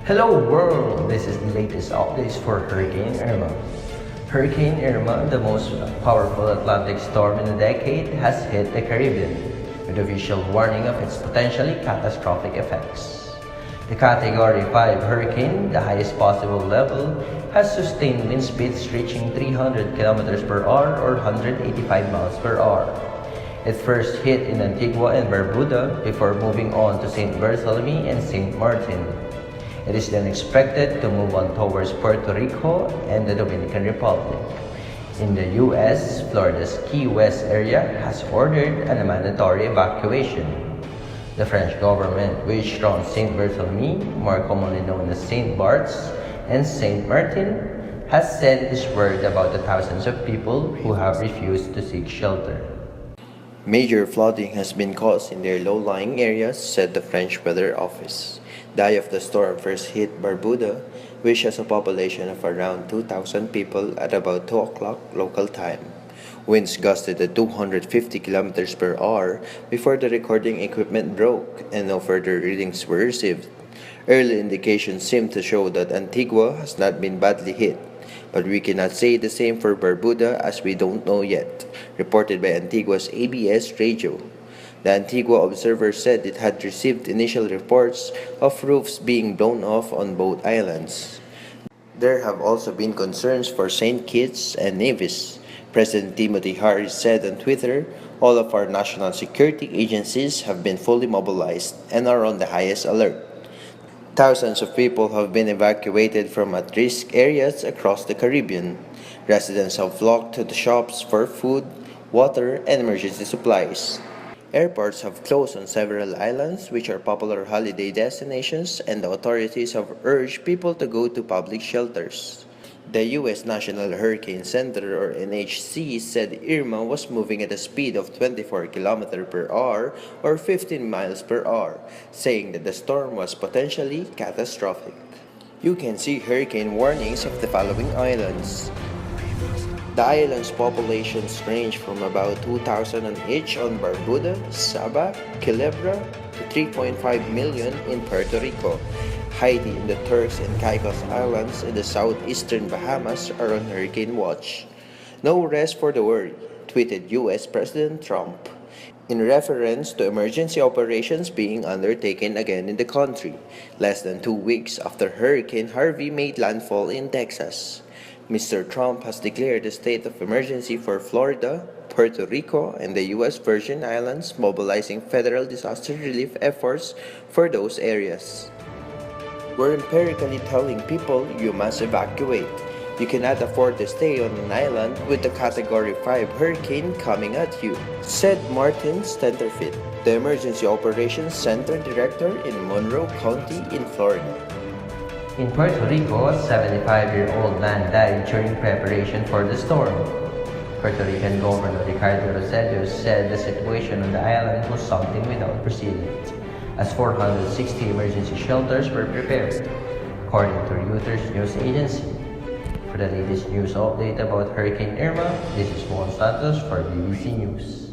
Hello world! This is the latest updates for Hurricane Irma. Hurricane Irma, the most powerful Atlantic storm in a decade, has hit the Caribbean, with official warning of its potentially catastrophic effects. The Category 5 hurricane, the highest possible level, has sustained wind speeds reaching 300 km per hour or 185 miles per hour. It first hit in Antigua and Barbuda before moving on to St. Bartholomew and St. Martin. It is then expected to move on towards Puerto Rico and the Dominican Republic. In the U.S., Florida's Key West area has ordered a mandatory evacuation. The French government, which runs St. Bartholomew, more commonly known as St. Barths, and St. Martin, has said it is worried about the thousands of people who have refused to seek shelter. Major flooding has been caused in their low-lying areas, said the French Weather Office. The eye of the storm first hit Barbuda, which has a population of around 2,000 people at about 2 o'clock local time. Winds gusted at 250 kilometers per hour before the recording equipment broke and no further readings were received. Early indications seem to show that Antigua has not been badly hit, but we cannot say the same for Barbuda as we don't know yet, reported by Antigua's ABS radio. The Antigua Observer said it had received initial reports of roofs being blown off on both islands. There have also been concerns for St. Kitts and Nevis. President Timothy Harris said on Twitter, "All of our national security agencies have been fully mobilized and are on the highest alert." Thousands of people have been evacuated from at-risk areas across the Caribbean. Residents have flocked to the shops for food, water, and emergency supplies. Airports have closed on several islands, which are popular holiday destinations, and the authorities have urged people to go to public shelters. The U.S. National Hurricane Center, or NHC, said Irma was moving at a speed of 24 km per hour or 15 miles per hour, saying that the storm was potentially catastrophic. You can see hurricane warnings of the following islands. The island's populations range from about 2,000 on each on Barbuda, Saba, Culebra, to 3.5 million in Puerto Rico. Haiti and the Turks and Caicos Islands in the southeastern Bahamas are on hurricane watch. No rest for the worry, tweeted U.S. President Trump, in reference to emergency operations being undertaken again in the country, less than 2 weeks after Hurricane Harvey made landfall in Texas. Mr. Trump has declared a state of emergency for Florida, Puerto Rico, and the U.S. Virgin Islands, mobilizing federal disaster relief efforts for those areas. We're empirically telling people you must evacuate. You cannot afford to stay on an island with the Category 5 hurricane coming at you, said Martin Stenterfit, the Emergency Operations Center Director in Monroe County in Florida. In Puerto Rico, a 75-year-old man died during preparation for the storm. Puerto Rican Governor Ricardo Rosello said the situation on the island was something without precedent, as 460 emergency shelters were prepared, according to Reuters news agency. For the latest news update about Hurricane Irma, this is Santos for BBC News.